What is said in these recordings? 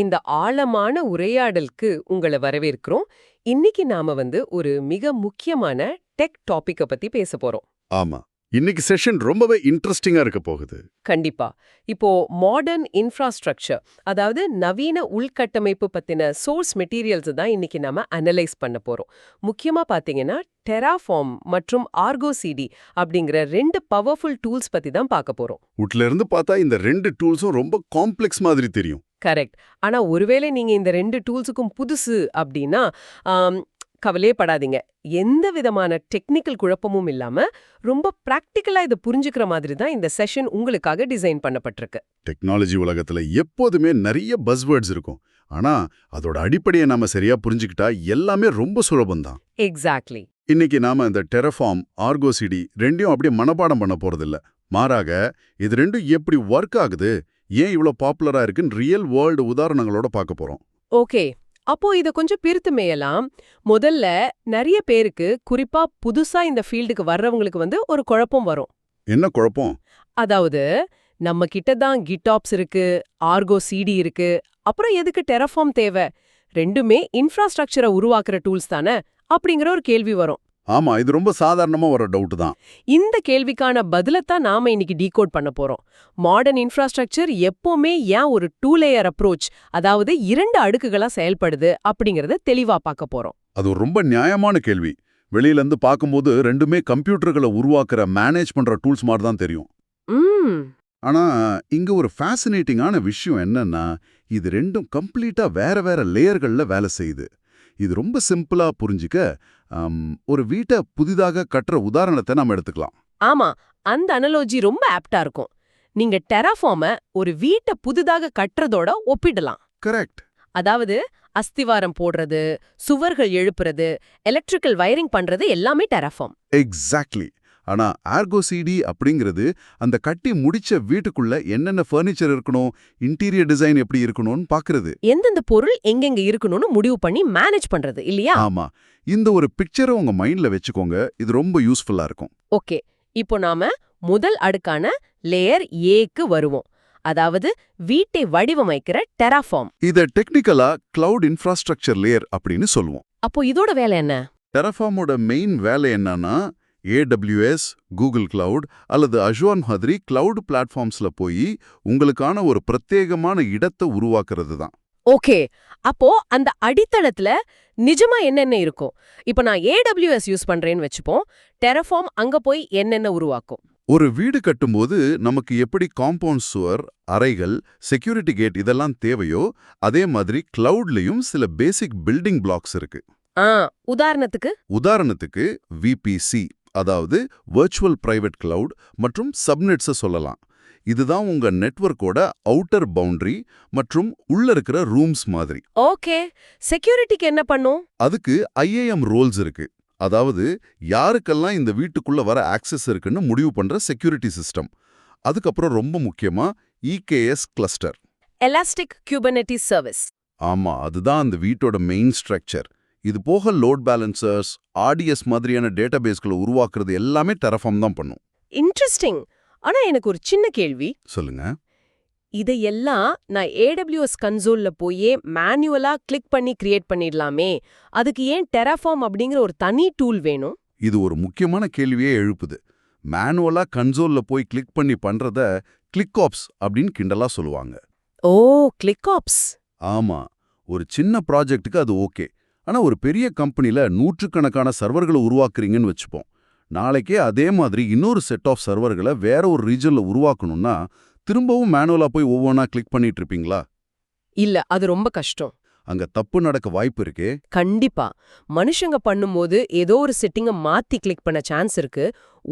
இந்த ஆழமான உரையாடலுக்கு உங்களை வரவேற்கிறோம். இன்னைக்கு நாம ஒரு மிக முக்கியமான டெக் டாபிக்க பத்தி பேச போறோம். ஆமா. இன்னைக்கு செஷன் ரொம்பவே இன்ட்ரெஸ்டிங்கா இருக்க போகுது. கண்டிப்பா. இப்போ மாடர்ன் இன்ஃப்ராஸ்ட்ரக்சர், அதாவது நவீன உள்கட்டமைப்பு பத்தின சோர்ஸ் மெட்டீரியல்ஸ் தான் இன்னைக்கு நாம அனலைஸ் பண்ண போறோம். முக்கியமா பாத்தீங்கன்னா டெராஃபார்ம் மற்றும் ஆர்கோ சிடி அப்படிங்கிற 2 பவர்ஃபுல் டூல்ஸ் பத்தி தான் பார்க்க போறோம். உட்ல இருந்து பார்த்தா இந்த 2 டூல்ஸும் ரொம்ப காம்ப்ளெக்ஸ் மாதிரி தெரியும். கரெக்ட். ஆனா ஒருவேளை நீங்க இந்த 2 டூல்ஸுக்கும் புதுசு அப்படின்னா கவலையே படாதீங்க. எந்த விதமான டெக்னிக்கல் குழப்பமும் இல்லாம ரொம்ப பிராக்டிக்கலா இதை புரிஞ்சுக்கிற மாதிரி தான் இந்த செஷன் உங்களுக்காக டிசைன் பண்ணப்பட்டிருக்கு. டெக்னாலஜி உலகத்துல எப்போதுமே நிறைய பஸ்வேர்ட்ஸ் இருக்கும். ஆனா அதோட அடிப்படையை நாம சரியா புரிஞ்சுக்கிட்டா எல்லாமே ரொம்ப சுலபம்தான். எக்ஸாக்ட்லி. இன்னைக்கு நாம இந்த டெரஃபார்ம், ஆர்கோ சிடி ரெண்டையும் அப்படியே மனப்பாடம் பண்ண போறதில்ல. மாறாக இது ரெண்டும் எப்படி ஒர்க் ஆகுது, ஏன் இவ்ளோ பாப்புலரா இருக்குன்னு ரியல் வேர்ல்டு உதாரணங்களோட பார்க்க போறோம். ஓகே. அப்போ இத கொஞ்சம் பிரித்து மேயலாம். முதல்ல நிறைய பேருக்கு, குறிப்பா புதுசா இந்த ஃபீல்டுக்கு வர்றவங்களுக்கு ஒரு குழப்பம் வரும். என்ன குழப்பம்? அதாவது நம்ம கிட்ட தான் கிட்டாப்ஸ் இருக்கு, ஆர்கோ சிடி இருக்கு, அப்புறம் எதுக்கு டெராஃபார்ம் தேவை? ரெண்டுமே இன்ஃப்ராஸ்ட்ரக்சரை உருவாக்குற டூல்ஸ் தானே அப்படிங்கிற ஒரு கேள்வி வரும். ஆமா, இது ரொம்ப சாதாரணமா வர டவுட் தான். இந்த கேள்விக்கான பதிலத்தான் நாம இன்னைக்கு டீகோட் பண்ண போறோம். மாடர்ன் இன்ஃப்ராஸ்ட்ரக்சர் எப்பவுமே ஏன் ஒரு 2 லேயர் அப்ரோச், அதாவது 2 அடுக்குகளா செயல்படுது அப்படிங்கறத தெளிவா பார்க்க போறோம். அது ஒரு ரொம்ப நியாயமான கேள்வி. வெளியில இருந்து பார்க்கும்போது ரெண்டுமே கம்ப்யூட்டர்களை உருவாக்குற, மேனேஜ் பண்ற டூல்ஸ் மாதிரி தான் தெரியும். ஆனா இங்க ஒரு ஃபேசினேட்டிங்கான விஷயம் என்னன்னா, இது ரெண்டும் கம்ப்ளீட்டா வேற வேற லேயர்கள்ல வேலை செய்யுது. இது ரொம்ப சிம்பிளா புரிஞ்சுக்க ஒரு வீட்டை புதிதாக கட்டுற உதாரணத்தை நாம எடுத்துக்கலாம். ஆமா, அந்த அனலோஜி ரொம்ப ஆப்டா இருக்கும். நீங்க டெராஃபார்ம ஒரு வீட்டை புதிதாக கட்டுறதோட ஒப்பிடலாம். கரெக்ட். அதாவது அஸ்திவாரம் போடுறது, சுவர்கள் எழுப்புறது, எலக்ட்ரிக்கல் வயரிங் பண்றது எல்லாமே டெராஃபார்ம். எக்ஸாக்ட்லி. ஆனா ஆர்கோ சிடி அப்படிங்கிறது அந்த கட்டி முடிச்ச வீட்டுக்குள்ள என்னென்ன ஃபர்னிச்சர் இருக்கணும், இன்டீரியர் டிசைன் எப்படி இருக்கணும்னு பாக்குறது. எந்தெந்த பொருள் எங்கெங்க இருக்கணும்னு முடிவு பண்ணி மேனேஜ் பண்றது இல்லையா? ஆமா. இந்த ஒரு பிக்சரை உங்க மைண்ட்ல வச்சுக்கோங்க. இது ரொம்ப யூஸ்ஃபுல்லா இருக்கும். ஓகே. இப்போ நாம முதல் அடுக்கான லேயர் ஏக்கு வருவோம். அதாவது வீட்டை வடிவமைக்கிற டெராஃபார்ம். இத டெக்னிக்கலா கிளவுட் இன்ஃப்ராஸ்ட்ரக்சர் லேயர் அப்படின்னு சொல்லுவோம். அப்போ இதோட வேலை என்ன? டெராஃபார்மோட மெயின் வேலை என்னன்னா, AWS, கூகுள் கிளவுட் அல்லது அஜூர் மாதிரி கிளவுட் பிளாட்ஃபார்ம்ஸ்ல போய் உங்களுக்கான ஒரு பிரத்யேகமான இடத்தை உருவாக்குறது தான். ஓகே. அப்போ அந்த அடித்தளத்துல நிஜமா என்னென்ன இருக்கும்? இப்போ நான் AWS யூஸ் பண்றேன்னு வெச்சுப்போம். டெராஃபார்ம் அங்க போய் என்னென்ன உருவாக்கும்? ஒரு வீடு கட்டும்போது நமக்கு எப்படி காம்பவுண்ட் சுவர், அறைகள், செக்யூரிட்டி கேட் இதெல்லாம் தேவையோ, அதே மாதிரி கிளவுட்லயும் சில பேசிக் பில்டிங் பிளாக்ஸ் இருக்கு. உதாரணத்துக்கு VPC, அதாவது வர்ச்சுவல் பிரைவேட் கிளவுட் மற்றும் சப்நெட்ஸை சொல்லலாம். இதுதான் உங்க நெட்வொர்க்கோட அவுட்டர் பவுண்டரி மற்றும் உள்ள இருக்கிற ரூம்ஸ் மாதிரி. ஓகே. செக்யூரிட்டிக்கு என்ன பண்ணும்? அதுக்கு IAM ரோல்ஸ் இருக்கு. அதாவது யாருக்கெல்லாம் இந்த வீட்டுக்குள்ள வர ஆக்சஸ் இருக்குன்னு முடிவு பண்ற செக்யூரிட்டி சிஸ்டம். அதுக்கப்புறம் ரொம்ப முக்கியமா EKS கிளஸ்டர், எலாஸ்டிக் குபர்னெட்டிஸ் சர்வீஸ். ஆமா, அதுதான் அந்த வீட்டோட மெயின் ஸ்ட்ரக்சர். இது போக லோட் பேலன்சர்ஸ், RDS மாதிரியான டேட்டாபேஸ்களை உருவாக்குறது எல்லாமே டெராஃபார்ம் தான் பண்ணும். இன்ட்ரெஸ்டிங். ஆனா எனக்கு ஒரு சின்ன கேள்வி. சொல்லுங்க. இதையெல்லாம் நான் AWS கன்சோல்ல போயே மேனுவலா கிளிக் பண்ணி கிரியேட் பண்ணிடலாமே, அதுக்கு ஏன் டெராஃபார்ம் அப்படிங்கிற ஒரு தனி டூல் வேணும்? இது ஒரு முக்கியமான கேள்வியே எழுப்புது. மேனுவலா கன்சோல்ல போய் கிளிக் பண்ணி பண்றத கிளிக் ஆப்ஸ் அப்படின்னு கிண்டலா சொல்லுவாங்க. ஓ, கிளிக் ஆப்ஸ். ஆமா, ஒரு சின்ன ப்ராஜெக்ட்டுக்கு அது ஓகே. ஆனா ஒரு பெரிய கம்பெனில நூற்றுக்கணக்கான சர்வர்களை உருவாக்குறீங்கன்னு வச்சுப்போம். நாளைக்கே அதே மாதிரி இன்னொரு செட் ஆஃப் சர்வர்களை வேற ஒரு ரீஜன்ல உருவாக்கணும்னா திரும்பவும் மேனுவலா போய் ஒவ்வொன்றா கிளிக் பண்ணிட்டு இருப்பீங்களா? இல்ல, அது ரொம்ப கஷ்டம். அங்க தப்பு நடக்க வாய்ப்பு இருக்கே. கண்டிப்பா. மனுஷங்க பண்ணும்போது ஏதோ ஒரு செட்டிங்க மாத்தி கிளிக் பண்ண சான்ஸ் இருக்கு.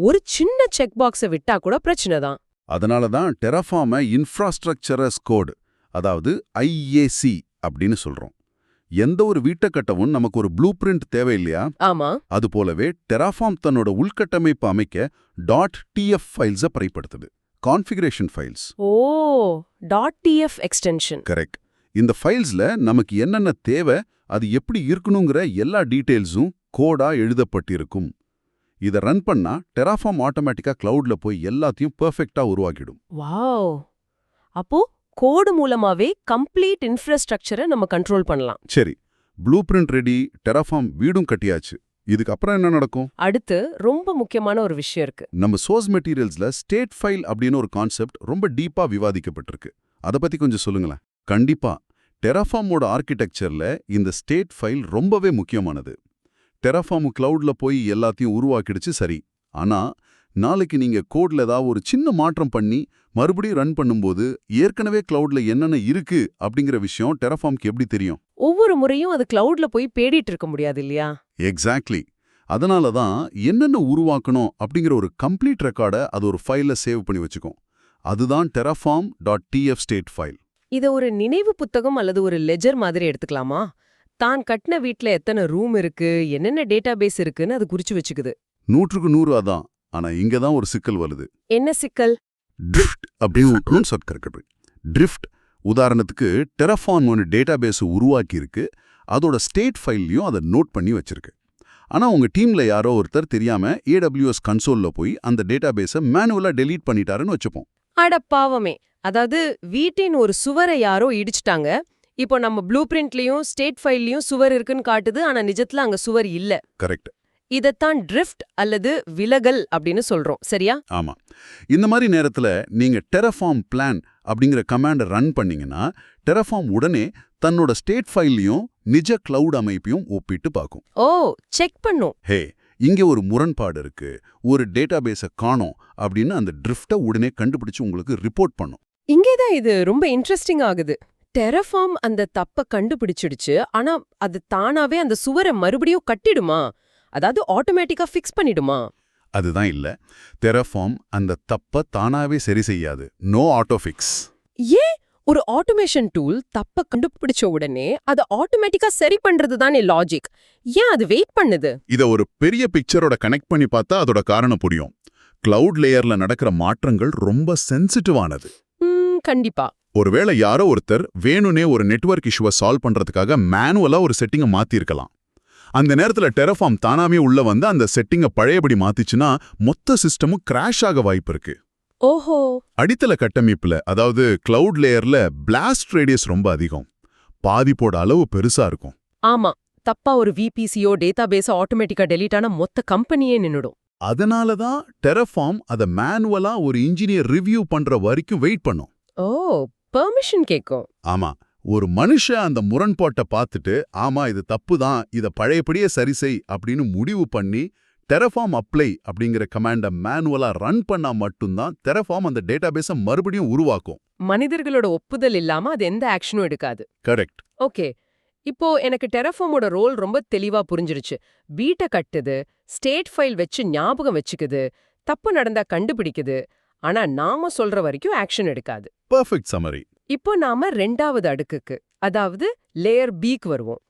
ஒரு சின்ன செக் பாக்ஸை விட்டா கூட பிரச்சனை தான். அதனால தான் டெராஃபார்மை இன்ஃப்ராஸ்ட்ரக்சர் அஸ் கோட், அதாவது IAC அப்படின்னு சொல்றோம். எந்த ஒரு வீட்டை கட்டவும் நமக்கு ஒரு ப்ளூ பிரிண்ட் தேவை இல்லையா? ஆமா. அது போலவே டெராஃபார்ம் தன்னோட உள்கட்டமைப்பு அமைக்க .tf ஃபைல்ஸை பயன்படுத்துது. Configuration files. Oh, .tf extension. Correct. இந்த ஃபைல்ஸ்ல நமக்கு என்னென்ன தேவை, அது எப்படி இருக்கணுங்கிற எல்லா டீடைல்ஸும் கோடா எழுதப்பட்டிருக்கும். இதை ரன் பண்ணா டெராஃபார்ம் ஆட்டோமேட்டிக்கா கிளவுட்ல போய் எல்லாத்தையும் பெர்ஃபெக்ட்டா உருவாக்கிடும். வாவ். அப்போ கோடு மூலமாவே கம்ப்ளீட் இன்ஃப்ராஸ்ட்ரக்சரை நம்ம கண்ட்ரோல் பண்ணலாம். சரி, ப்ளூ பிரிண்ட் ரெடி, டெராஃபார்ம் வீடும் கட்டியாச்சு. இதுக்கப்புறம் என்ன நடக்கும்? அடுத்து ரொம்ப முக்கியமான ஒரு விஷயம் இருக்கு. நம்ம சோர்ஸ் மெட்டீரியல்ஸ்ல ஸ்டேட் ஃபைல் அப்படின்னு ஒரு கான்செப்ட் ரொம்ப டீப்பா விவாதிக்கப்பட்டிருக்கு. அதை பத்தி கொஞ்சம் சொல்லுங்களேன். கண்டிப்பா, டெராஃபார்மோட ஆர்கிடெக்சர்ல இந்த ஸ்டேட் ஃபைல் ரொம்பவே முக்கியமானது. டெராஃபார்ம் கிளவுட்ல போய் எல்லாத்தையும் உருவாக்கிடுச்சு சரி. ஆனா நாளைக்கு நீங்க கோட்ல ஏதாவது ஒரு சின்ன மாற்றம் பண்ணி மறுபடியும் ரன் பண்ணும்போது ஏற்கனவே கிளவுட்ல என்னென்ன இருக்கு அப்படிங்கிற விஷயம் டெராஃபார்ம்க்கு எப்படி தெரியும்? ஒவ்வொரு முறையும் அது கிளவுட்ல போய் தேடிட்டு இருக்க முடியாது இல்லையா? எக்ஸாக்ட்லி. அதனால தான் என்னென்ன உருவாக்கணும் அப்படிங்கிற ஒரு கம்ப்ளீட் ரெக்கார்டை அது ஒரு ஃபைல்ல சேவ் பண்ணி வச்சுக்கும். அதுதான் terraform.tf ஸ்டேட் ஃபைல். இத ஒரு நினைவு புத்தகம் அல்லது ஒரு லெஜர் மாதிரி எடுத்துக்கலாமா? தான் கட்டின வீட்ல எத்தனை ரூம் இருக்கு, என்னென்ன டேட்டாபேஸ் இருக்குன்னு அது குறிச்சு வச்சுக்குது. 100க்கு 100 அதான். ஆனா இங்க தான் ஒரு சிக்கல் வருது. என்ன சிக்கல்? ட்ரிஃப்ட் அப்படின்னு சொற்கிறது. ட்ரிஃப்ட் உதாரணத்துக்கு டெராஃபார்ம் ஒரு டேட்டாபேஸ் உருவாக்கி இருக்கு. அதோட ஸ்டேட் ஃபைல்லையும் அதை நோட் பண்ணி வச்சிருக்கு. ஆனா உங்க டீம்ல யாரோ ஒருத்தர் தெரியாம AWS கன்சோல்ல போய் அந்த டேட்டாபேஸை மேனுவலா டெலீட் பண்ணிட்டாருன்னு வச்சுப்போம். அட பாவமே. அதாவது வீட்டின் ஒரு சுவரை யாரோ இடிச்சிட்டாங்க. இப்போ நம்ம ப்ளூ பிரிண்ட்லயும் ஸ்டேட் ஃபைல்லையும் சுவர் இருக்குன்னு காட்டுது, ஆனா நிஜத்துல அங்க சுவர் இல்ல. கரெக்ட். இதத்தான் ட்ரிஃப்ட் அல்லது விலகல் அப்படின்னு சொல்றோம், சரியா? ஆமா. இந்த மாதிரி நேரத்துல நீங்க டெராஃபார்ம் பிளான் அப்படிங்கிற கமாண்டை ரன் பண்ணீங்கன்னா டெராஃபார்ம் உடனே தன்னோட ஸ்டேட் ஃபைல்லையும் நிஜ கிளவுட் அமைப்பையும் ஒப்பிட்டு பார்க்கும். ஓ, செக் பண்ணும். ஹே, இங்க ஒரு முரண்பாடு இருக்கு, ஒரு டேட்டாபேஸை காணோம் அப்படின்னு அந்த ட்ரிஃப்ட்டை உடனே கண்டுபிடிச்சு உங்களுக்கு ரிப்போர்ட் பண்ணும். இங்கேதான் இது ரொம்ப இன்ட்ரெஸ்டிங் ஆகுது. டெராஃபார்ம் அந்த தப்ப கண்டுபிடிச்சிடுச்சு, ஆனா அது தானாவே அந்த சுவரை மறுபடியும் கட்டிடுமா? அதாவது ஆட்டோமேட்டிக்கா ஃபிக்ஸ் பண்ணிடுமா? அதுதான் இல்ல. டெராஃபார்ம் அந்த தப்ப தானாவே சரி செய்யாது. No auto fix. ஏன்? ஒரு ஆட்டோமேஷன் டூல் தப்ப கண்டுபிடிச்ச உடனே அதை ஆட்டோமேட்டிக்கா சரி பண்றது தானே லாஜிக். ஏன் அது வெயிட் பண்ணுது? இத ஒரு பெரிய பிக்சரோட கனெக்ட் பண்ணி பார்த்தா அதோட காரணம் புரியும். கிளவுட் லேயர்ல நடக்கிற மாற்றங்கள் ரொம்ப சென்சிட்டிவானது. கண்டிப்பா. ஒருவேளை யாரோ ஒருத்தர் வேணுனே ஒரு நெட்வொர்க் இஷ்யூவை சால்வ் பண்றதுக்காக மேனுவலா ஒரு செட்டிங்கை மாத்திருக்கலாம். அந்த நேரத்துல டெராஃபார்ம் தானாவே உள்ள வந்து அந்த செட்டிங்கை பழையபடி மாத்திச்சுன்னா மொத்த சிஸ்டமும் கிராஷ் ஆக வாய்ப்பு இருக்கு. ஓஹோ. அடித்தள கட்டமைப்புல, அதாவது கிளவுட் லேயர்ல பிளாஸ்ட் ரேடியஸ் ரொம்ப அதிகம். பாதிப்போட அளவு பெருசா இருக்கும். ஆமா, தப்பா ஒரு விபிசியோ டேட்டாபேஸ் ஆட்டோமேட்டிக்கா டெலீட் ஆன மொத்த கம்பெனியே நின்னுடும். அதனால தான் டெராஃபார்ம் அதை மேனுவலா ஒரு இன்ஜினியர் ரிவ்யூ பண்ற வரைக்கும் வெயிட் பண்ணும். ஓ, பெர்மிஷன் கேக்கும். ஆமா, ஒரு மனுஷன் அந்த முரண்பாட்டை பார்த்துட்டு ஆமா இது தப்பு தான், இதை பழையபடியே சரி செய் அப்படின்னு முடிவு பண்ணி டெராஃபார்ம் அப்ளை அப்படிங்கிற கமாண்டை மேனுவலா ரன் பண்ணா மட்டும்தான் டெராஃபார்ம் அந்த டேட்டாபேஸை மறுபடியும் உருவாக்கும். மனிதர்களோட ஒப்புதல் இல்லாம அது எந்த ஆக்ஷனும் எடுக்காது. கரெக்ட். ஓகே, இப்போ எனக்கு டெராஃபார்மோட ரோல் ரொம்ப தெளிவா புரிஞ்சிருச்சு. வீட்டை கட்டுது, ஸ்டேட் ஃபைல் வச்சு ஞாபகம் வச்சுக்குது, தப்பு நடந்தா கண்டுபிடிக்குது, ஆனா நாம சொல்ற வரைக்கும் ஆக்ஷன் எடுக்காது. Perfect summary. இப்போ நாம 2வது அடுக்குக்கு, அதாவது லேயர் பிக்கு வருவோம்.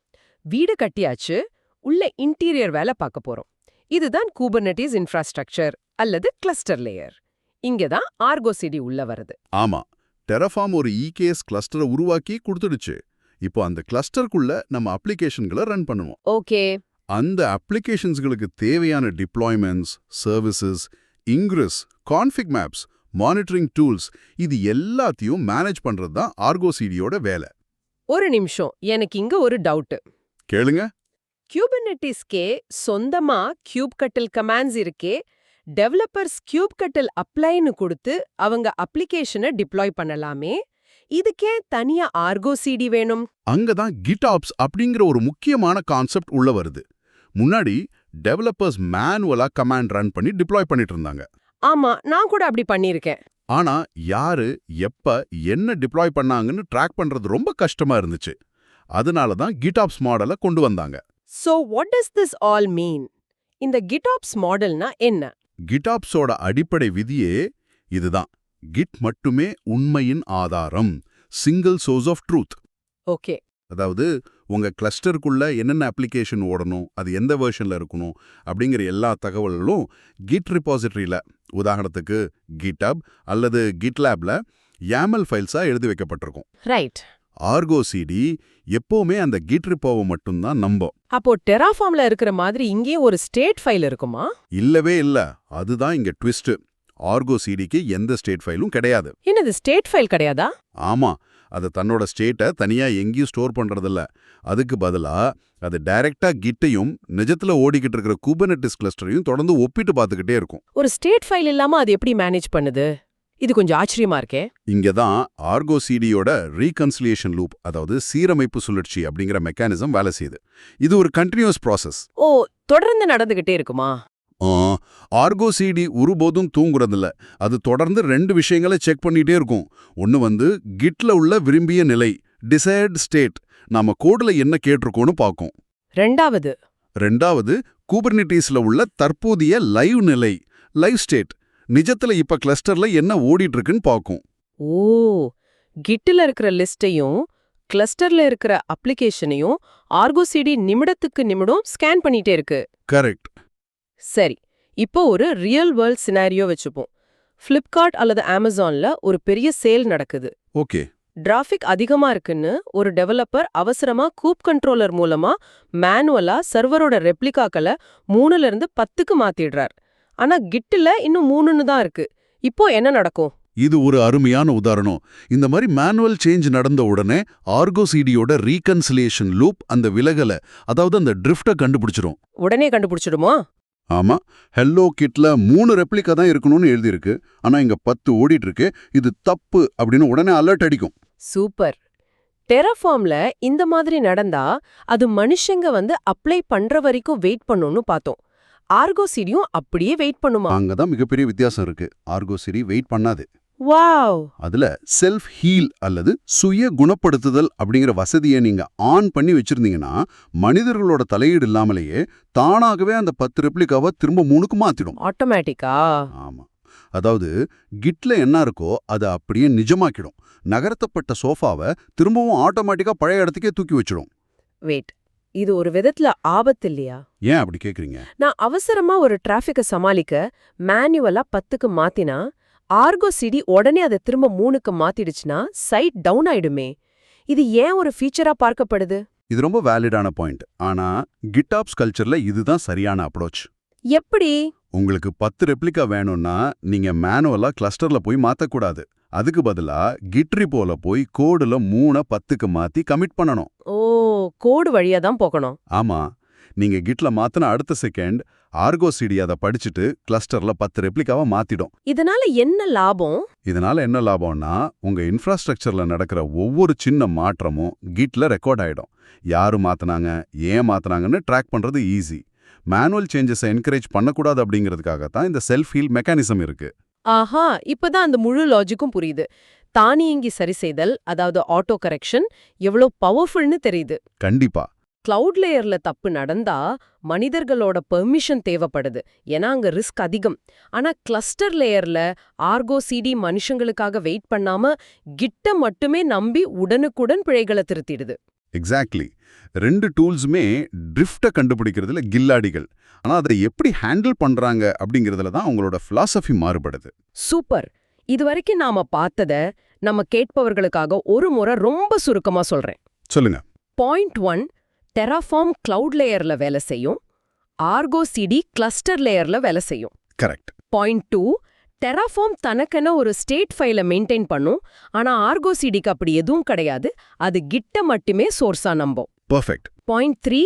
வீடு கட்டியாச்சு, உள்ள இன்டீரியர் வேலை பார்க்க போறோம். இதுதான் குபர்னெட்டிஸ் இன்ஃப்ராஸ்ட்ரக்சர் அல்லது கிளஸ்டர் லேயர். இங்கதான் ஆர்கோ சிடி உள்ள வருது. ஆமா, டெராஃபார்ம் ஒரு EKS கிளஸ்டரை உருவாக்கி கொடுத்துடுச்சு. இப்போ அந்த கிளஸ்டருக்குள்ள நம்ம அப்ளிகேஷன்களை ரன் பண்ணுவோம். ஓகே. அந்த அப்ளிகேஷன்ஸ்களுக்கு தேவையான deployments, services, ingress, config maps, monitoring tools, இது எல்லாத்தையும் மேனேஜ் பண்றது தான் ஆர்கோ சிடியோட வேலை. ஒரு நிமிஷம், எனக்கு இங்க ஒரு டவுட். கேளுங்க. குபர்னெட்டிஸ்கே சொந்தமா கியூப்கட்டில் கமாண்ட்ஸ் இருக்கே, டெவலப்பர்ஸ் கியூப்கட்டில் அப்ளைன்னு கொடுத்து அவங்க அப்ளிகேஷனை டிப்ளாய் பண்ணலாமே, இதுக்கே தனியா ஆர்கோ சிடி வேணும்? அங்கதான் GitOps அப்படிங்கிற ஒரு முக்கியமான கான்செப்ட் உள்ள வருது. முன்னாடி டெவலப்பர்ஸ் மேனுவலா கமாண்ட் ரன் பண்ணி டிப்ளாய் பண்ணிட்டு இருந்தாங்க. ஆமா, நான் கூட அப்படி பண்ணிருக்கேன். ஆனா யாரு எப்ப என்ன டிப்ளாய் பண்ணாங்கன்னு ட்ராக் பண்றது ரொம்ப கஷ்டமா இருந்துச்சு. அதனால தான் GitOps மாடலை கொண்டு வந்தாங்க. So what does this all mean? இந்த GitOps மாடல்னா என்ன? GitOpஸோட அடிப்படை விதியே இதுதான். கிட் மட்டுமே உண்மையின் ஆதாரம், single source of truth. Okay. அதாவது உங்க கிளஸ்டருக்குள்ள என்னென்ன அப்ளிகேஷன் ஓடணும், அது எந்த வெர்ஷன்ல இருக்கணும் அப்படிங்கிற எல்லா தகவல்களும் கிட் ரிபாசிட்டரியில, உதாரணத்துக்கு GitHub அல்லது GitLabல YAML ஃபைல்ஸா எழுதி வைக்கப்பட்டிருக்கும். ரைட். ஆர்கோ சிடி எப்பவுமே அந்த கிட் ரிப்போவை மட்டும்தான் நம்பும். அப்போ டெராஃபார்ம்ல இருக்கிற மாதிரி இங்கே ஒரு ஸ்டேட் ஃபைல் இருக்குமா? இல்லவே இல்ல. அதுதான் இங்க ட்விஸ்ட். ஆர்கோ சிடிக்கு எந்த ஸ்டேட் ஃபைலும் கிடையாது. என்னது ஸ்டேட் ஃபைல் கிடையாதா? ஆமா, அது தன்னோட ஸ்டேட்டை தனியா எங்கேயும் ஸ்டோர் பண்றதில்ல. அதுக்கு பதிலா அது டைரக்டா கிட்டையும் நிஜத்துல ஓடிக்கிட்டு இருக்கிற குபர்னெட்டிஸ் கிளஸ்டரையும் தொடர்ந்து ஒப்பிட்டு பார்த்துக்கிட்டே இருக்கும். ஒரு ஸ்டேட் ஃபைல் இல்லாம அது எப்படி மேனேஜ் பண்ணுது? இது கொஞ்சம் ஆச்சரியமா இருக்கே. இங்க தான் ஆர்கோ சிடியோட ரீகன்சிலியேஷன் லூப், அதாவது சீரமைப்பு சுழற்சி அப்படிங்கிற மெக்கானிசம் வேலை செய்யுது. இது ஒரு கண்டினியூஸ் ப்ராசஸ். ஓ, தொடர்ந்து நடந்துகிட்டே இருக்குமா? ஆர்கோ சிடி ஒருபோதும் தூங்குறதில்ல. அது தொடர்ந்து 2 விஷயங்களை செக் பண்ணிட்டே இருக்கும். ஒன்னு கிட்ல உள்ள விரும்பிய நிலை, டிசைர்ட் ஸ்டேட், நாம கோடுல என்ன கேட்டிருக்கோன்னு பார்க்கும். ரெண்டாவது குபர்னெட்டிஸ்ல உள்ள தற்போதைய லைவ் நிலை, லைவ் ஸ்டேட், நிஜத்துல இப்ப கிளஸ்டர்ல என்ன ஓடிட்டு இருக்குன்னு பார்க்கும். ஓ, கிட்ல இருக்கிற லிஸ்டையும் கிளஸ்டர்ல இருக்கிற அப்ளிகேஷனையும் ஆர்கோ சிடி நிமிடத்துக்கு நிமிடம் ஸ்கேன் பண்ணிட்டே இருக்கு. கரெக்ட். சரி, இப்போ ஒரு ரியல் வேர்ல்ட் சினாரியோ வச்சுப்போம். ஃப்ளிப்கார்ட் அல்லது அமேசான்ல ஒரு பெரிய சேல் நடக்குது. ஓகே. டிராஃபிக் அதிகமா இருக்குன்னு ஒரு டெவலப்பர் அவசரமா கூப் கண்ட்ரோலர் மூலமா மேனுவலா சர்வரோட ரெப்ளிகாக்களை 3ல இருந்து 10க்கு மாத்திடுறார். ஆனா கிட்ல இன்னும் 3ன்னு தான் இருக்கு. இப்போ என்ன நடக்கும்? இது ஒரு அருமையான உதாரணம். இந்த மாதிரி மேனுவல் சேஞ்ச் நடந்த உடனே ஆர்கோ சிடியோட ரீகன்சிலியேஷன் லூப் அந்த விலகலை, அதாவது அந்த ட்ரிஃப்ட கண்டுபிடிச்சிரும். உடனே கண்டுபிடிச்சிடுமா? ஆமா, ஹெல்லோ கிட்ல 3 ரெப்ளிகா தான் இருக்கணும்னு எழுதியிருக்கு. ஆனா இங்க 10 ஓடிட்டு இருக்கு. இது தப்பு அப்படின்னு உடனே அலர்ட் அடிக்கும். சூப்பர். டெராஃபார்ம்ல இந்த மாதிரி நடந்தா அது மனுஷங்க அப்ளை பண்ற வரைக்கும் வெயிட் பண்ணணும்னு பார்த்தோம். ஆர்கோ சிடியும் அப்படியே வெயிட் பண்ணுமா? அங்கதான் மிகப்பெரிய வித்தியாசம் இருக்கு. ஆர்கோ சிடி வெயிட் பண்ணாது. வாவ். அதுல செல்ஃப் ஹீல் அல்லது சுய குணப்படுத்துதல் அப்படிங்கிற வசதியை நீங்க ஆன் பண்ணி வச்சிருந்தீங்கன்னா மனிதர்களோட தலையீடு இல்லாமலேயே தானாகவே அந்த 10 ரெப்ளிகாவை திரும்ப 3க்கு மாத்திடும். ஆட்டோமேட்டிக்கா? ஆமா, அதாவது கிட்ல என்ன இருக்கோ அதை அப்படியே நிஜமாக்கிடும். நகர்த்தப்பட்ட சோஃபாவை திரும்பவும் ஆட்டோமேட்டிக்கா பழைய இடத்துக்கே தூக்கி வச்சிடும். வெயிட், இது ஒரு விதத்துல ஆபத்து இல்லையா? ஏன் அப்படி கேக்குறீங்க? நான் அவசரமா ஒரு டிராஃபிக்கை சமாளிக்க மேனுவலா 10க்கு மாத்தினா ஆர்கோ சிடி உடனே அதை திரும்ப 3க்கு மாத்திடுச்சுன்னா சைட் டவுன் ஆயிடுமே. இது ஏன் ஒரு ஃபீச்சரா பார்க்கப்படுது? இது ரொம்ப வேலிடான பாயிண்ட். ஆனா கிட்ஆப்ஸ் கல்ச்சர்ல இதுதான் சரியான அப்ரோச். எப்படி? உங்களுக்கு 10 ரெப்ளிகா வேணும்னா நீங்க மேனுவலா கிளஸ்டர்ல போய் மாத்தக்கூடாது. அதுக்கு பதிலா கிட் ரிப்போல போய் கோடுல 3 10க்கு மாத்தி கமிட் பண்ணணும். ஓ, கோடு வழியா தான் போகணும். ஆமா, நீங்க கிட்ல மாத்தின அடுத்த செகண்ட் ஆர்கோ சிடி அதை படிச்சுட்டு கிளஸ்டர்ல 10 ரெப்ளிகாவை மாத்திடும். இதனால என்ன லாபம்? இதனால என்ன லாபம்னா உங்க இன்ஃப்ராஸ்ட்ரக்சர்ல நடக்கிற ஒவ்வொரு சின்ன மாற்றமும் கிட்ல ரெக்கார்ட் ஆயிடும். யாரு மாத்தினாங்க, ஏன் மாத்தினாங்கன்னு ட்ராக் பண்றது ஈஸி. மேனுவல் சேஞ்சஸை என்கரேஜ் பண்ணக்கூடாது அப்படிங்கிறதுக்காகத்தான் இந்த செல்ஃப் ஹீல் மெக்கானிசம் இருக்கு. ஆஹா, இப்பதான் அந்த முழு லாஜிக்கும் புரியுது. தானியங்கி சரிசெய்தல், அதாவது ஆட்டோ கரெக்ஷன் எவ்வளவு பவர்ஃபுல்னு தெரியுது. கண்டிப்பா. கிளவுட் லேயர்ல தப்பு நடந்தா மனிதர்களோட பெர்மிஷன் தேவைப்படுது, ஏன்னா அங்க ரிஸ்க் அதிகம். ஆனா கிளஸ்டர் லேயர்ல ஆர்கோ சிடி மனுஷங்களுக்காக வெயிட் பண்ணாம கிட்ட மட்டுமே நம்பி உடனுக்குடன் பிழைகளை திருத்திடுது. எக்ஸாக்ட்லி. 2 டூல்ஸுமே ட்ரிஃப்ட கண்டுபிடிக்கிறதுல கில்லாடிகள். ஆனா அதை எப்படி ஹேண்டில் பண்றாங்க அப்படிங்கிறதுல தான் அவங்களோட பிலாசபி மாறுபடுது. சூப்பர். இதுவரைக்கும் நாம பார்த்தத நம்ம கேட்பவர்களுக்காக ஒரு முறை ரொம்ப சுருக்கமா சொல்றேன். சொல்லுங்க. பாயிண்ட் 1, டெராஃபார்ம் கிளவுட் லேயர்ல வேலை செய்யும். ஆர்கோ சிடி கிளஸ்டர் லேயர்ல வேலை செய்யும். கரெக்ட். பாயிண்ட் 2, டெராஃபார்ம் தனக்கென ஒரு ஸ்டேட் ஃபைலை மெயின்டைன் பண்ணும். ஆனா ஆர்கோ சிடிக்கு அப்படி எதுவும் கிடையாது. அது கிட்ட மட்டுமே சோர்ஸா நம்பும். பெர்ஃபெக்ட். பாயிண்ட் 3,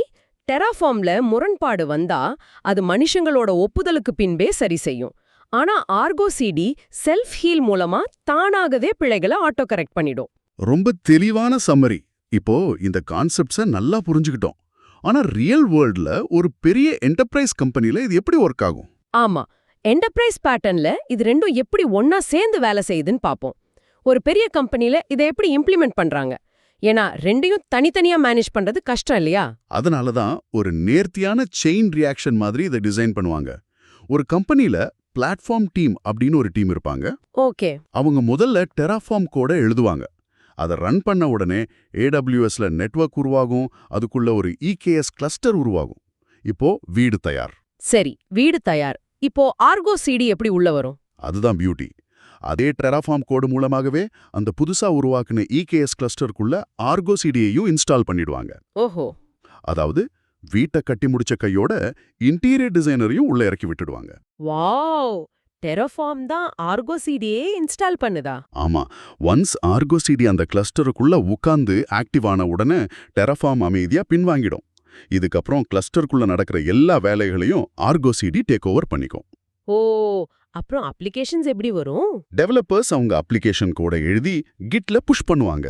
டெராஃபார்ம்ல முரண்பாடு வந்தா அது மனுஷங்களோட ஒப்புதலுக்கு பின்பே சரி செய்யும். ஆனா ஆர்கோ சிடி செல்ஃப் ஹீல் மூலமா தானாகவே பிழைகளை ஆட்டோ கரெக்ட் பண்ணிடும். ரொம்ப தெளிவான சம்மரி. இப்போ இந்த கான்செப்ட்ஸை நல்லா புரிஞ்சுக்கிட்டோம். ஆனா ரியல் வேர்ல்ட்ல ஒரு பெரிய என்டர்பிரைஸ் கம்பெனில இது எப்படி ஒர்க் ஆகும்? ஆமா, என்டர்பிரைஸ் பேட்டர்ன்ல இது ரெண்டும் எப்படி ஒன்னா சேர்ந்து வேலை செய்யுதுன்னு பாப்போம். ஒரு பெரிய கம்பெனில இதை எப்படி இம்ப்ளிமெண்ட் பண்றாங்க? ஏன்னா ரெண்டையும் தனித்தனியா மேனேஜ் பண்றது கஷ்டம் இல்லையா? அதனால தான் ஒரு நேர்த்தியான செயின் ரியாக்ஷன் மாதிரி இதை டிசைன் பண்ணுவாங்க. ஒரு கம்பெனில பிளாட்ஃபார்ம் டீம் அப்படின்னு ஒரு டீம் இருப்பாங்க. ஓகே. அவங்க முதல்ல டெராஃபார்ம் கோட எழுதுவாங்க. அதை ரன் பண்ண உடனே AWSல நெட்வொர்க் உருவாகும். அதுக்குள்ள ஒரு EKS கிளஸ்டர் உருவாகும். இப்போ வீடு தயார். சரி, வீடு தயார். இப்போ ஆர்கோ சிடி எப்படி உள்ள வரும்? அதுதான் பியூட்டி. அதே டெராஃபார்ம் கோடு மூலமாகவே அந்த புதுசா உருவாக்குன EKS கிளஸ்டருக்குள்ள ஆர்கோ சிடியையும் இன்ஸ்டால் பண்ணிடுவாங்க. ஓஹோ. அதாவது வீட்டை கட்டி முடிச்ச கையோட இன்டீரியர் டிசைனரையும் உள்ள இறக்கி விட்டுடுவாங்க. வாவ், டெராஃபார்ம் தான் ஆர்கோ சிடியே இன்ஸ்டால் பண்ணுதா? ஆமா, ஒன்ஸ் ஆர்கோ சிடி அந்த கிளஸ்டருக்குள்ள உட்கார்ந்து ஆக்டிவ் ஆன உடனே டெராஃபார்ம் அமைதியா பின்வாங்கிடும். இதுக்கப்புறம் கிளஸ்டருக்குள்ள நடக்கிற எல்லா வேலைகளையும் ஆர்கோ சிடி டேக் ஓவர் பண்ணிக்கும். ஓ, அப்புறம் அப்ளிகேஷன்ஸ் எப்படி வரும்? டெவலப்பர்ஸ் அவங்க அப்ளிகேஷன் கோட எழுதி கிட்ல புஷ் பண்ணுவாங்க.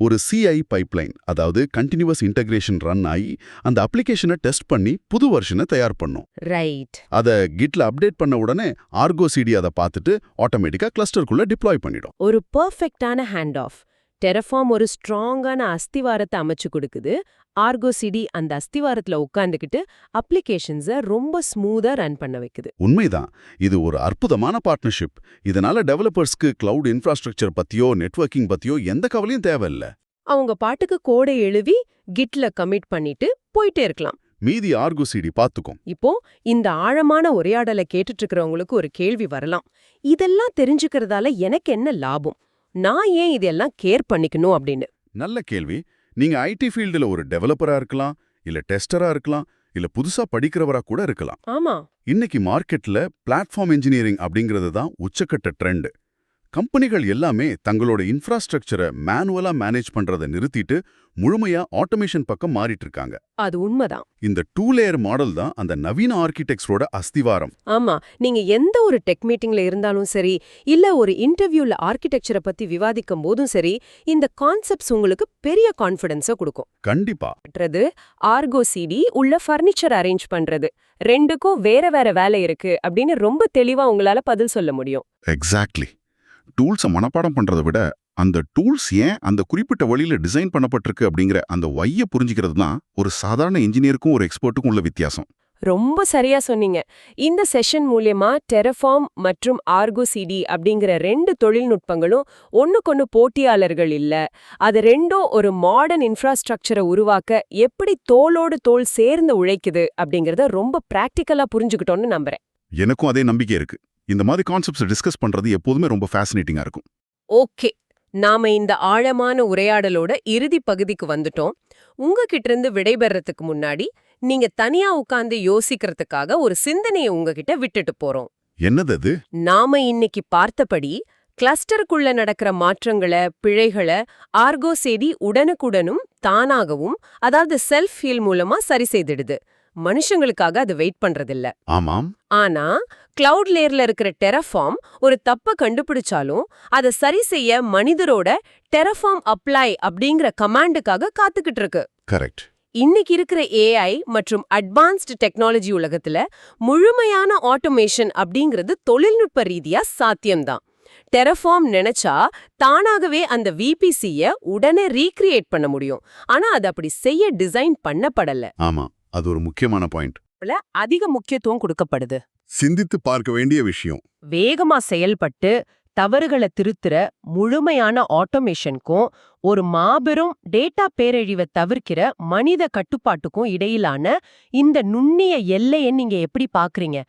ஒரு CI பைப்லைன், அதாவது கண்டினியூவஸ் இன்டகிரேஷன் ரன் ஆகி அந்த அப்ளிகேஷனை டெஸ்ட் பண்ணி புது வெர்ஷனை தயார் பண்ணும். ரைட். அதை கிட்ல அப்டேட் பண்ண உடனே ஆர்கோ சிடி அதை பார்த்துட்டு ஆட்டோமேட்டிக்கா கிளஸ்டருக்குள்ள டிப்ளாய் பண்ணிடும். ஒரு பெர்ஃபெக்ட்டான ஹேண்ட் ஆஃப். டெராஃபார்ம் ஒரு ஸ்ட்ராங்கான அஸ்திவாரத்தை அமைச்சு கொடுக்குது. ஆர்கோ சிடி அந்த அஸ்திவாரத்துல உட்கார்ந்துகிட்டு அப்ளிகேஷன்ஸை ரொம்ப ஸ்மூதா ரன் பண்ண வைக்குது. உண்மைதான், இது ஒரு அற்புதமான பார்ட்னர்ஷிப். இதனால டெவலப்பர்ஸ்க்கு கிளவுட் இன்ஃப்ராஸ்ட்ரக்சர் பத்தியோ நெட்வொர்க்கிங் பத்தியோ எந்த கவலையும் தேவையில்ல. அவங்க பாட்டுக்கு கோடை எழுதி கிட்ல கமிட் பண்ணிட்டு போயிட்டே இருக்கலாம். மீதி ஆர்கோ சிடி பார்த்துக்கும். இப்போ இந்த ஆழமான உரையாடலை கேட்டுட்டு இருக்கிறவங்களுக்கு ஒரு கேள்வி வரலாம். இதெல்லாம் தெரிஞ்சுக்கிறதால எனக்கு என்ன லாபம்? நான் ஏன் இதெல்லாம் கேர் பண்ணிக்கணும் அப்படின்னு. நல்ல கேள்வி. நீங்க ஐடி ஃபீல்டுல ஒரு டெவலப்பரா இருக்கலாம், இல்ல டெஸ்டரா இருக்கலாம், இல்ல புதுசா படிக்கிறவரா கூட இருக்கலாம். ஆமா. இன்னைக்கு மார்க்கெட்ல பிளாட்ஃபார்ம் இன்ஜினியரிங் அப்படிங்கிறது தான் உச்சக்கட்ட ட்ரெண்ட். கம்பெனிகள் எல்லாமே தங்களோட இன்ஃப்ராஸ்ட்ரக்சரை மேனுவலா மேனேஜ் பண்றதை நிறுத்திட்டு முழுமையா ஆட்டோமேஷன் பக்கம் மாறிட்டு இருக்காங்க. அது உண்மைதான். இந்த 2 லேயர் மாடல் தான் அந்த நவீன ஆர்கிடெக்ட்ஸோட அஸ்திவாரம். ஆமா, நீங்க எந்த ஒரு டெக் மீட்டிங்ல இருந்தாலும் சரி, இல்ல ஒரு இன்டர்வியூல ஆர்கிடெக்சரை பத்தி விவாதிக்கும் போதும் சரி, இந்த கான்செப்ட்ஸ் உங்களுக்கு பெரிய கான்ஃபிடன்ஸை கொடுக்கும். கண்டிப்பா. ஆர்கோ சிடி உள்ள ஃபர்னிச்சர் அரேஞ்ச் பண்றது ரெண்டுக்கும் வேற வேற வேலை இருக்கு அப்படின்னு ரொம்ப தெளிவா உங்களால பதில் சொல்ல முடியும். எக்ஸாக்ட்லி. டூல்ஸை மனப்பாடம் பண்றதை விட அந்த டூல்ஸ் ஏன் அந்த குறிப்பிட்ட வழியில டிசைன் பண்ணப்பட்டிருக்கு அப்படிங்கிற அந்த வைய புரிஞ்சுக்கிறது தான் ஒரு சாதாரண இன்ஜினியருக்கும் ஒரு எக்ஸ்பர்ட்டுக்கும் உள்ள வித்தியாசம். ரொம்ப சரியா சொன்னீங்க. இந்த செஷன் மூலியமா டெராஃபார்ம் மற்றும் ஆர்கோ சிடி அப்படிங்கிற 2 தொழில்நுட்பங்களும் ஒண்ணுக்கொன்னு போட்டியாளர்கள் இல்ல. அது ரெண்டும் ஒரு மாடர்ன் இன்ஃப்ராஸ்ட்ரக்சரை உருவாக்க எப்படி தோளோடு தோள் சேர்ந்து உழைக்குது அப்படிங்கறத ரொம்ப பிராக்டிக்கலா புரிஞ்சுக்கிட்டோன்னு நம்புறேன். எனக்கும் அதே நம்பிக்கை இருக்கு. இந்த மாதிரி கான்செப்ட்ஸ் டிஸ்கஸ் பண்றது எப்போதுமே ரொம்ப ஃபேசினேட்டிங்கா இருக்கும். ஓகே, நாம இந்த ஆழமான உரையாடலோட இறுதி பகுதிக்கு வந்துட்டோம். உங்ககிட்ட இருந்து விடைபெறதுக்கு முன்னாடி நீங்க தனியா உட்கார்ந்து யோசிக்கிறதுக்காக ஒரு சிந்தனையை உங்ககிட்ட விட்டுட்டு போறோம். என்னது அது? நாம இன்னைக்கு பார்த்தபடி கிளஸ்டருக்குள்ள நடக்கிற மாற்றங்களை, பிழைகளை ஆர்கோ சிடி உடனுக்குடனும் தானாகவும், அதாவது செல்ஃப் ஹீல் மூலமா சரி செய்திடுது. மனுஷங்களுக்காக அது வெயிட் பண்றதில்ல. ஆமாம். ஆனா கிளவுட் லேயர்ல இருக்கிற டெராஃபார்ம் ஒரு தப்ப கண்டுபிடிச்சாலும் அதை சரி செய்ய மனிதரோட டெராஃபார்ம் அப்ளை அப்படிங்கிற கமாண்டுக்காக காத்துக்கிட்டு இருக்கு. கரெக்ட். இன்னைக்கு இருக்கிற AI மற்றும் அட்வான்ஸ்டு டெக்னாலஜி உலகத்துல முழுமையான ஆட்டோமேஷன் அப்படிங்கிறது தொழில்நுட்ப ரீதியா சாத்தியம்தான். டெராஃபார்ம் நினைச்சா தானாகவே அந்த VPC-ய உடனே ரீக்ரியேட் பண்ண முடியும். ஆனா அது அப்படி செய்ய டிசைன் பண்ணப்படல. ஆமா, அது ஒரு முக்கியமான பாயிண்ட். அதிக முக்கியத்துவம் கொடுக்கப்படுது. சிந்தித்து பார்க்க வேண்டிய விஷயம். வேகமா செயல்பட்டு தவறுகளை திருத்துற முழுமையான ஆட்டோமேஷனுக்கும் ஒரு மாபெரும் டேட்டா பேரழிவை தவிர்க்கிற மனித கட்டுப்பாட்டுக்கும் இடையிலான இந்த நுண்ணிய எல்லையை நீங்க எப்படி பாக்குறீங்க?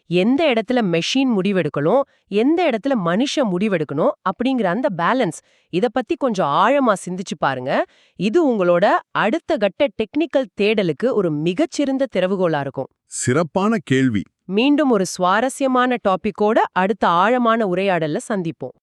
எந்த இடத்துல மெஷின் முடிவெடுக்கணும், எந்த இடத்துல மனுஷன் முடிவெடுக்கணும் அப்படிங்கிற அந்த பேலன்ஸ், இத பத்தி கொஞ்சம் ஆழமா சிந்திச்சு பாருங்க. இது உங்களோட அடுத்த கட்ட டெக்னிக்கல் தேடலுக்கு ஒரு மிகச்சிறந்த திறவுகோலா இருக்கும். சிறப்பான கேள்வி. மீண்டும் ஒரு சுவாரஸ்யமான டாபிக்கோட அடுத்த ஆழமான உரையாடல்ல சந்திப்போம்.